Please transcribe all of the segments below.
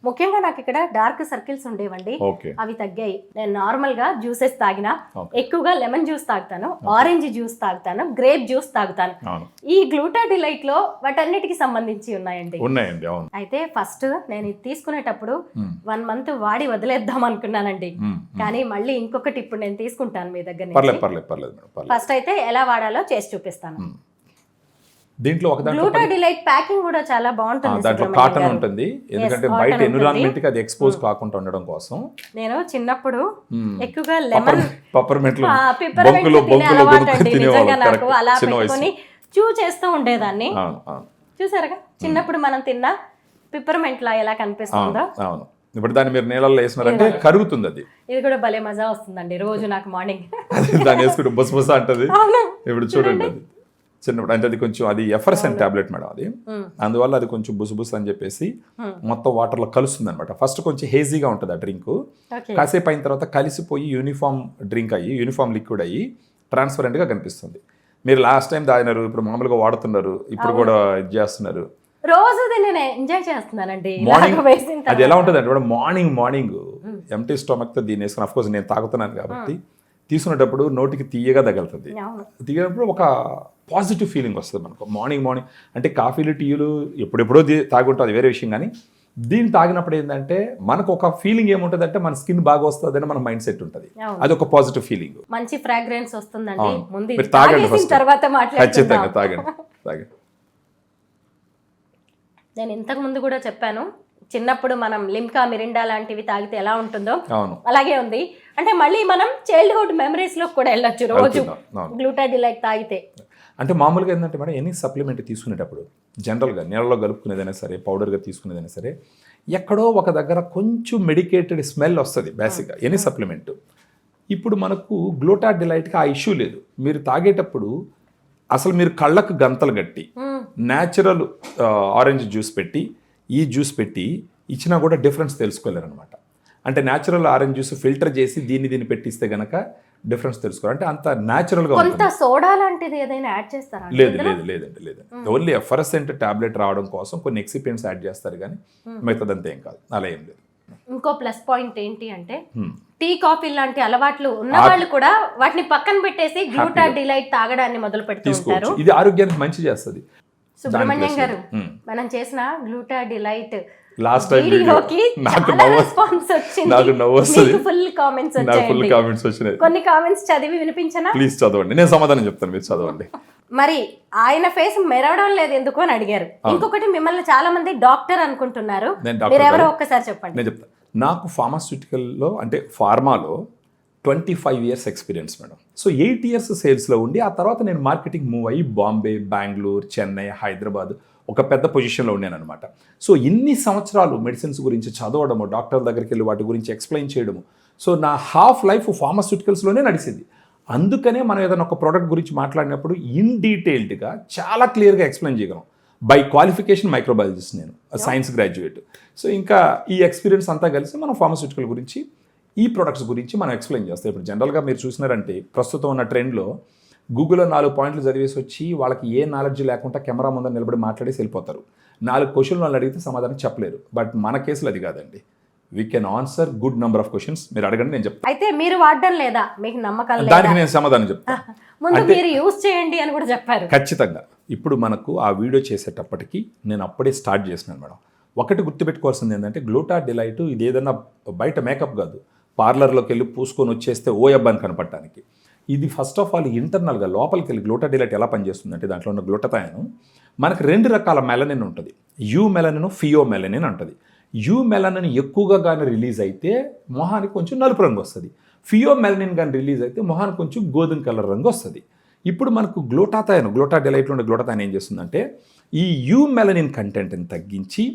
ముఖ్యంగా నాకు ఇక్కడ డార్క్ సర్కిల్స్ ఉండేవండి, అవి తగ్గాయి. నేను నార్మల్ గా జ్యూసెస్ తాగినా ఎక్కువగా లెమన్ జ్యూస్ తాగుతాను, ఆరెంజ్ జ్యూస్ తాగుతాను, గ్రేప్ జ్యూస్ తాగుతాను. ఈ గ్లూటాడిలైట్ లో వాటన్నిటికి సంబంధించి ఉన్నాయండి. అయితే ఫస్ట్ నేను ఇది తీసుకునేటప్పుడు 1 month వాడి వదిలేద్దాం అనుకున్నానండి, కానీ మళ్ళీ ఇంకొకటి ఇప్పుడు నేను తీసుకుంటాను మీ దగ్గర నుంచి. ఫస్ట్ అయితే ఎలా వాడాలో చేసి చూపిస్తాను. దీంట్లో ఒక గ్లూటాడిలైట్ ప్యాకింగ్ కూడా చాలా బాగుంటుంది, దాంట్లో కాటన్ ఉంటుంది, ఎందుకంటే బయట ఎన్విరాన్మెంట్ కి అది ఎక్స్పోజ్ కాకుండా ఉండడం కోసం. నేను చిన్నప్పుడు ఎక్కువగా లెమన్ పెప్పర్మెంట్లు అలా పెట్టుకొని చూ చేస్తూ ఉండేదాన్ని. చూసారుగా చిన్నప్పుడు మనం తిన్న పిప్పర్మెంట్ లా ఎలా కనిపిస్తుందో. అవును, ఇప్పుడు దాన్ని మీరు నీళ్ళల్లో వేసినారంటే కరుగుతుంది. అది ఇది కూడా భలే మజా వస్తుందండి రోజు నాకు మార్నింగ్ దాన్ని వేసుకుంటే బుస బుస అంటది. ఇప్పుడు చూడండి, అది చిన్నప్పుడు అంటే అది కొంచెం అది ఎఫర్సెంట్ టాబ్లెట్ మేడం, అది అందువల్ల అది కొంచెం బుసుబుస్ అని చెప్పేసి మొత్తం వాటర్లో కలుస్తుంది అనమాట. ఫస్ట్ కొంచెం హేజీగా ఉంటుంది ఆ డ్రింక్, కాసేపు అయిన తర్వాత కలిసిపోయి యూనిఫామ్ డ్రింక్ అయ్యి యూనిఫామ్ లిక్విడ్ అయ్యి ట్రాన్స్పరెంట్గా కనిపిస్తుంది. మీరు లాస్ట్ టైం తాగినారు, ఇప్పుడు మామూలుగా వాడుతున్నారు, ఇప్పుడు కూడా ఇది చేస్తున్నారు. రోజు నేను ఎంజాయ్ చేస్తున్నానండి. అది ఎలా ఉంటుంది అంటే మార్నింగ్ ఎంటీ స్టమక్ తో దీన్ని వేసుకుని, అఫ్కోర్స్ నేను తాగుతున్నాను కాబట్టి తీసుకునేటప్పుడు నోటికి తీయగా తగులుతుంది. తీయనప్పుడు ఒక పాజిటివ్ ఫీలింగ్ వస్తుంది మనకు. మార్నింగ్ అంటే కాఫీలు టీలు ఎప్పుడెప్పుడో తాగుంటాం, అది వేరే విషయం. కానీ దీన్ని తాగినప్పుడు ఏంటంటే మనకు ఒక ఫీలింగ్ ఏముంటుంది అంటే మన స్కిన్ బాగా వస్తుంది అని మన మైండ్ సెట్ ఉంటుంది. అది ఒక పాజిటివ్ ఫీలింగ్, మంచి ఫ్రాగ్రెన్స్ వస్తుందండి. మీరు తాగండి ఫస్ట్, తర్వాత ఖచ్చితంగా తాగండి. నేను ఇంతకు ముందు కూడా చెప్పాను, చిన్నప్పుడు మనం లిమ్కా మిరిండా లాంటివి తాగితే ఎలా ఉంటుందో అలాగే ఉంది. అంటే మళ్ళీ మనం చైల్డ్హుడ్ మెమరీస్ లో కూడా వెళ్ళొచ్చు రోజు గ్లూటాడిలైట్ తాగితే. అంటే మామూలుగా ఏంటంటే మేడం, ఎనీ సప్లిమెంట్ తీసుకునేటప్పుడు జనరల్గా నీళ్ళలో కలుపుకునేదైనా సరే, పౌడర్గా తీసుకునేదైనా సరే, ఎక్కడో ఒక దగ్గర కొంచెం మెడికేటెడ్ స్మెల్ వస్తుంది బేసిక్గా ఎనీ సప్లిమెంట్. ఇప్పుడు మనకు గ్లూటాడిలైట్కి ఆ ఇష్యూ లేదు. మీరు తాగేటప్పుడు అసలు మీరు కళ్ళకు గంతలు కట్టి న్యాచురల్ ఆరెంజ్ జ్యూస్ పెట్టి ఈ జ్యూస్ పెట్టి ఇచ్చినా కూడా డిఫరెన్స్ తెలుసుకోలేరు అనమాట. అంటే న్యాచురల్ ఆరెంజ్ జ్యూస్ ఫిల్టర్ చేసి దీన్ని పెట్టిస్తే గనక డిఫరెన్స్ తెలుసుకోవాలి. అంటే అంత న్యాచురల్గా కొంత సోడా లాంటిది ఏదైనా యాడ్ చేస్తారా? లేదండి. ఓన్లీ ఎఫరెసెంట్ టాబ్లెట్ రావడం కోసం కొన్ని ఎక్సిపియెంట్స్ యాడ్ చేస్తారు, కానీ మిగతాదంతా ఏం కాదు, అలా ఏం లేదు. ఇంకో ప్లస్ పాయింట్ ఏంటి అంటే టీ కాఫీ లాంటి అలవాట్లు ఉన్న వాళ్ళు కూడా వాటిని పక్కన పెట్టేసి గ్లూటాడిలైట్ తాగడాన్ని మొదలు పెడుతుంటారు. ఇది ఆరోగ్యానికి మంచి చేస్తుంది. సుబ్రహ్మణ్యం గారు, మనం చేసిన గ్లూటాడిలైట్ లాస్ట్ టైం కొన్ని కామెంట్స్ చదివి వినిపించనా? ప్లీజ్ చదవండి, నేను సమాధానం చెప్తాను, మీరు చదవండి. మరి ఆయన ఫేస్ మెరవడం లేదు ఎందుకు అని అడిగారు. ఇంకొకటి, మిమ్మల్ని చాలా మంది డాక్టర్ అనుకుంటున్నారు, మీరు ఎవరో ఒక్కసారి చెప్పండి. నేను చెప్తాను. నాకు ఫార్మాస్యూటికల్లో అంటే ఫార్మాలో 25 years experience madam. So 8 years సేల్స్లో ఉండి ఆ తర్వాత నేను మార్కెటింగ్ మూవ్ అయ్యి బాంబే, బెంగళూరు, చెన్నై, హైదరాబాద్ ఒక పెద్ద పొజిషన్లో ఉన్నాను అనమాట. సో ఇన్ని సంవత్సరాలు మెడిసిన్స్ గురించి చదవడము, డాక్టర్ దగ్గరికి వెళ్ళి వాటి గురించి ఎక్స్ప్లెయిన్ చేయడము, సో నా హాఫ్ లైఫ్ ఫార్మాస్యూటికల్స్లోనే నడిచింది. అందుకనే మనం ఏదైనా ఒక ప్రోడక్ట్ గురించి మాట్లాడినప్పుడు ఇన్ డీటెయిల్డ్గా చాలా క్లియర్గా ఎక్స్ప్లెయిన్ చేయగలం. బై క్వాలిఫికేషన్ మైక్రోబయాలజిస్ట్, నేను సైన్స్ గ్రాడ్యుయేట్. సో ఇంకా ఈ ఎక్స్పీరియన్స్ అంతా కలిసి మనం ఫార్మాస్యూటికల్ గురించి, ఈ ప్రొడక్ట్స్ గురించి మనం ఎక్స్ప్లెయిన్ చేస్తాం. ఇప్పుడు జనరల్గా మీరు చూసినారంటే ప్రస్తుతం ఉన్న ట్రెండ్లో గూగుల్లో 4 పాయింట్లు చదివేసి వచ్చి వాళ్ళకి ఏ నాలెడ్జ్ లేకుండా కెమెరా ముందర నిలబడి మాట్లాడేసి వెళ్ళిపోతారు. 4 క్వశ్చన్లు వాళ్ళు అడిగితే సమాధానం చెప్పలేరు. బట్ మన కేసులో అది కాదండి, we can answer good number of questions. మీరు అడగండి, నేను చెప్తాను. అయితే మీరు వాడడం లేదా, మీకు నమ్మకం లేదా? దానికి నేను సమాధానం చెప్తాను. ముందు మీరు యూజ్ చేయండి అని కూడా చెప్పారు. ఖచ్చితంగా. ఇప్పుడు మనకు ఆ వీడియో చేసేటప్పటికి నేను అప్పుడే స్టార్ట్ చేసినాను మేడం. ఒకటి గుర్తుపెట్టుకోవాల్సింది ఏంటంటే, గ్లూటాడిలైట్ ఇది ఏదన్నా బయట మేకప్ కాదు, పార్లర్లోకి వెళ్ళి పూసుకొని వచ్చేస్తే ఓ అబ్బాని కనపడటానికి. ఇది ఫస్ట్ ఆఫ్ ఆల్ ఇంటర్నల్గా లోపలికి వెళ్ళి గ్లూటాడిలైట్ ఎలా పనిచేస్తుందంటే, దాంట్లో ఉన్న గ్లూటథయాన్ మనకు 2 రకాల మెలనిన్ ఉంటుంది. యూ మెలనిన్, ఫియో మెలనిన్ ఉంటుంది. యూ మెలనిన్ ఎక్కువగా కానీ రిలీజ్ అయితే మొహానికి కొంచెం నలుపు రంగు వస్తుంది. ఫియో మెలనిన్ కానీ రిలీజ్ అయితే మొహానికి కొంచెం గోధుమ కలర్ రంగు వస్తుంది. ఇప్పుడు మనకు గ్లూటాడిలైట్లో ఉన్న గ్లూటాథయాన్ ఏం చేస్తుందంటే, ఈ యూ మెలనిన్ కంటెంట్ని తగ్గించి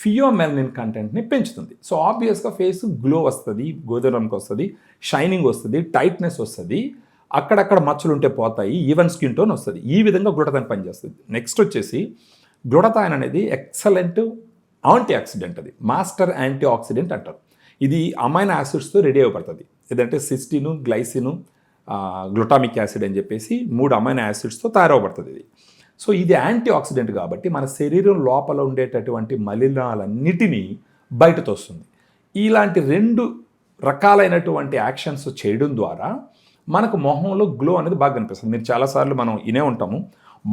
ఫియో మెలనిన్ కంటెంట్ని పెంచుతుంది. సో ఆబ్వియస్గా ఫేస్ గ్లో వస్తుంది, గోధుమ రంగు వస్తుంది, షైనింగ్ వస్తుంది, టైట్నెస్ వస్తుంది, అక్కడక్కడ మచ్చలు ఉంటే పోతాయి, ఈవెన్ స్కిన్ టోన్ వస్తుంది. ఈ విధంగా గ్లూటాథయాన్ పనిచేస్తుంది. నెక్స్ట్ వచ్చేసి గ్లూటాథయాన్ అనేది ఎక్సలెంట్ యాంటీ ఆక్సిడెంట్, అది మాస్టర్ యాంటీ ఆక్సిడెంట్ అంటారు. ఇది అమైనో యాసిడ్స్తో రెడీ అవ్వబడుతుంది. ఏదంటే సిస్టిను, గ్లైసిను, గ్లూటామిక్ యాసిడ్ అని చెప్పేసి 3 అమైనో యాసిడ్స్తో తయారవబడుతుంది ఇది. సో ఇది యాంటీ ఆక్సిడెంట్ కాబట్టి మన శరీరం లోపల ఉండేటటువంటి మలినాలన్నిటినీ బయటతో వస్తుంది. ఇలాంటి 2 రకాలైనటువంటి యాక్షన్స్ చేయడం ద్వారా మనకు మొహంలో గ్లో అనేది బాగా కనిపిస్తుంది. మీరు చాలాసార్లు మనం వినే ఉంటాము,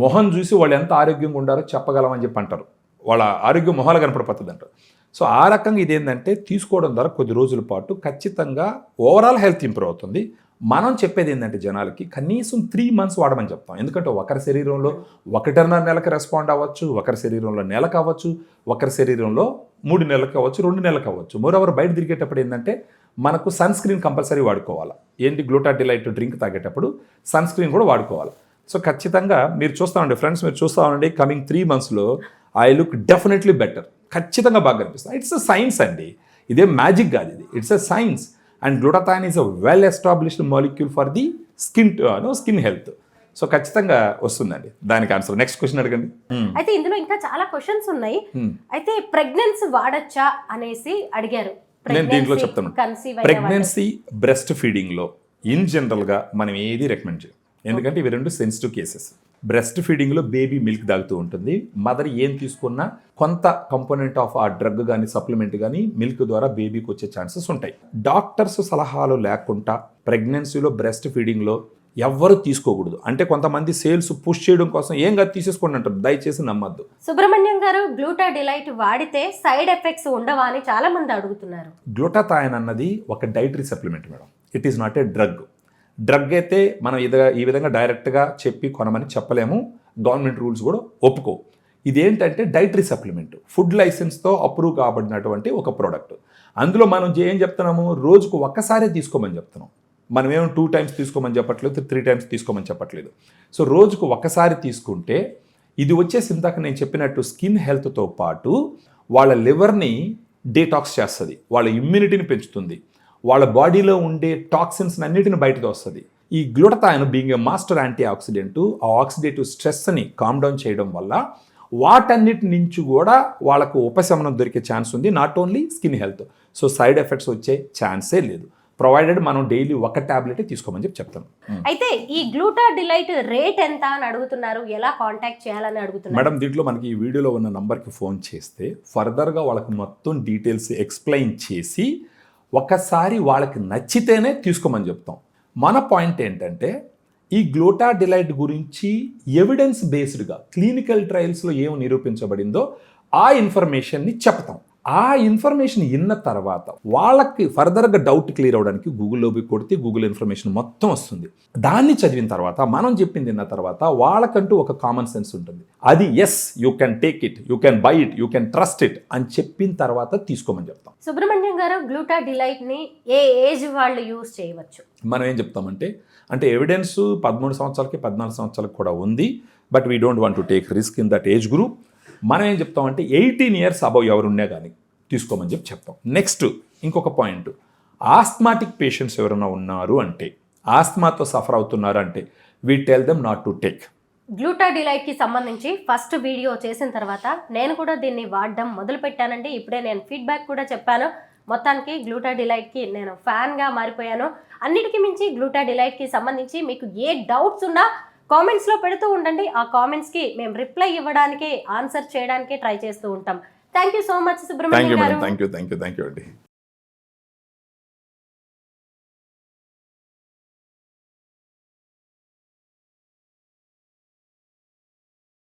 మొహం చూసి వాళ్ళు ఎంత ఆరోగ్యంగా ఉండారో చెప్పగలమని చెప్పి అంటారు. వాళ్ళ ఆరోగ్యం మొహాలు కనపడిపోతుంది అంటారు. సో ఆ రకంగా ఇదేంటంటే తీసుకోవడం ద్వారా కొద్ది రోజుల పాటు ఖచ్చితంగా ఓవరాల్ హెల్త్ ఇంప్రూవ్ అవుతుంది. మనం చెప్పేది ఏంటంటే జనాలకి కనీసం 3 months వాడమని చెప్తాం. ఎందుకంటే ఒకరి శరీరంలో 1.5 నెలకి రెస్పాండ్ అవ్వచ్చు, ఒకరి శరీరంలో నెలకు అవ్వచ్చు, ఒకరి శరీరంలో 3 నెలలకు అవ్వచ్చు, 2 నెలలకు అవ్వచ్చు. మోరోవర్ బయట తిరిగేటప్పుడు ఏంటంటే మనకు సన్ స్క్రీన్ కంపల్సరీ వాడుకోవాలి. ఏంటి గ్లూటాడిలైట్ డ్రింక్ తాగేటప్పుడు సన్ స్క్రీన్ కూడా వాడుకోవాలి. సో ఖచ్చితంగా మీరు చూస్తామండి ఫ్రెండ్స్, మీరు చూస్తామండి కమింగ్ 3 monthsలో ఐ లుక్ డెఫినెట్లీ బెటర్. ఖచ్చితంగా బాగా కనిపిస్తుంది. ఇట్స్ అ సైన్స్ అండి, ఇదే మ్యాజిక్ కాదు, ఇది it's a science. And glutathione is a well established molecule for the skin health. So ఖచ్చితంగా వస్తుందండి దానికి ఆన్సర్. నెక్స్ట్ క్వశ్చన్ అడగండి. అయితే ఇందులో ఇంకా చాలా క్వశ్చన్స్ ఉన్నాయి. అయితే ప్రెగ్నెన్సీ వాడచ్చా అనేసి అడిగారు. నేను దీంట్లో చెప్తాను. ప్రెగ్నెన్సీ బ్రెస్ట్ ఫీడింగ్లో ఇన్ జనరల్గా మనం ఏది రికమెండ్ చేయం, ఎందుకంటే ఇవి 2 సెన్సిటివ్ కేసెస్. బ్రెస్ట్ ఫీడింగ్లో బేబీ మిల్క్ తాగుతూ ఉంటుంది. మదర్ ఏం తీసుకున్నా కొంత కంపోనెంట్ ఆఫ్ ఆ డ్రగ్ కానీ సప్లిమెంట్ కానీ మిల్క్ ద్వారా బేబీకి వచ్చే ఛాన్సెస్ ఉంటాయి. డాక్టర్స్ సలహాలు లేకుండా ప్రెగ్నెన్సీలో బ్రెస్ట్ ఫీడింగ్లో ఎవ్వరు తీసుకోకూడదు. అంటే కొంతమంది సేల్స్ పుష్ చేయడం కోసం ఏం కాదు తీసేసుకోండి అంటారు, దయచేసి నమ్మద్దు. సుబ్రహ్మణ్యం గారు, గ్లూటాడిలైట్ వాడితే సైడ్ ఎఫెక్ట్స్ ఉండవా అని చాలా మంది అడుగుతున్నారు. గ్లూటాథైన్ అన్నది ఒక dietary supplement madam, it is not a drug. Drug అయితే మనం ఈ విధంగా డైరెక్ట్గా చెప్పి కొనమని చెప్పలేము, గవర్నమెంట్ రూల్స్ కూడా ఒప్పుకో. ఇదేంటంటే డైటరీ సప్లిమెంట్, ఫుడ్ లైసెన్స్తో అప్రూవ్ కాబడినటువంటి ఒక ప్రోడక్ట్. అందులో మనం ఏం చెప్తున్నాము, రోజుకు ఒక్కసారే తీసుకోమని చెప్తున్నాం. మనం ఏమో 2 times తీసుకోమని చెప్పట్లేదు, 3 times తీసుకోమని చెప్పట్లేదు. సో రోజుకు ఒక్కసారి తీసుకుంటే ఇది వచ్చేసి ఇందాక నేను చెప్పినట్టు స్కిన్ హెల్త్తో పాటు వాళ్ళ లివర్ని డీటాక్స్ చేస్తుంది, వాళ్ళ ఇమ్యూనిటీని పెంచుతుంది, వాళ్ళ బాడీలో ఉండే టాక్సిన్స్ అన్నిటిని బయటకు వస్తుంది. ఈ glutathione being a master antioxidant, ఆ ఆక్సిడేటివ్ స్ట్రెస్ని కామ్ డౌన్ చేయడం వల్ల వాటన్నిటి నుంచి కూడా వాళ్ళకు ఉపశమనం దొరికే ఛాన్స్ ఉంది. Not only skin health, so side effects వచ్చే ఛాన్సే లేదు, ప్రొవైడెడ్ మనం డైలీ ఒక టాబ్లెట్ తీసుకోమని చెప్తాను. అయితే ఈ గ్లూటాడిలైట్ రేట్ ఎంత అని అడుగుతున్నారు, ఎలా కాంటాక్ట్ చేయాలని అడుగుతున్నారు. మేడం దీంట్లో మనకి ఈ వీడియోలో ఉన్న నంబర్కి ఫోన్ చేస్తే ఫర్దర్గా వాళ్ళకి మొత్తం డీటెయిల్స్ ఎక్స్ప్లెయిన్ చేసి ఒకసారి వాళ్ళకి నచ్చితేనే తీసుకోమని చెప్తాం. మన పాయింట్ ఏంటంటే ఈ గ్లూటాడిలైట్ గురించి ఎవిడెన్స్ బేస్డ్గా క్లినికల్ ట్రయల్స్లో ఏమి నిరూపించబడిందో ఆ ఇన్ఫర్మేషన్ని చెప్తాం. ఆ ఇన్ఫర్మేషన్ విన్న తర్వాత వాళ్ళకి ఫర్దర్గా డౌట్ క్లియర్ అవ్వడానికి గూగుల్లో పోయి కొడితే గూగుల్ ఇన్ఫర్మేషన్ మొత్తం వస్తుంది. దాన్ని చదివిన తర్వాత మనం చెప్పింది విన్న తర్వాత వాళ్ళకంటూ ఒక కామన్ సెన్స్ ఉంటుంది. అది yes you can take it, you can buy it, you can trust it అని చెప్పిన తర్వాత తీసుకోమని చెప్తాం. సుబ్రహ్మణ్యం గారు, గ్లూటాడిలైట్ని ఏ ఏజ్ వాళ్ళు యూజ్ చేయవచ్చు? మనం ఏం చెప్తామంటే ఎవిడెన్స్ 13 సంవత్సరాలకి 14 సంవత్సరాలకు కూడా ఉంది, but we don't want to take risk in that age group. మనం ఏం చెప్తామంటే 18 years అబవ్ ఎవరున్నా కానీ తీసుకోమని చెప్తాం. నెక్స్ట్ ఇంకొక పాయింట్, ఆస్మాటిక్ పేషెంట్స్ ఎవరైనా ఉన్నారు అంటే, ఆస్మాతో సఫర్ అవుతున్నారు అంటే we tell them not to take. గ్లూటాడిలైట్కి సంబంధించి ఫస్ట్ వీడియో చేసిన తర్వాత నేను కూడా దీన్ని వాడడం మొదలు పెట్టానండి. ఇప్పుడే నేను ఫీడ్బ్యాక్ కూడా చెప్పాను. మొత్తానికి గ్లూటాడిలైట్కి నేను ఫ్యాన్గా మారిపోయాను. అన్నిటికీ మించి గ్లూటాడిలైట్కి సంబంధించి మీకు ఏ డౌట్స్ ఉన్నా కామెంట్స్లో పెడుతూ ఉండండి. ఆ కామెంట్స్కి మేము రిప్లై ఇవ్వడానికి, ఆన్సర్ చేయడానికి ట్రై చేస్తూ ఉంటాం. Thank you so much Subrahmanyam garu. Thank you అండి.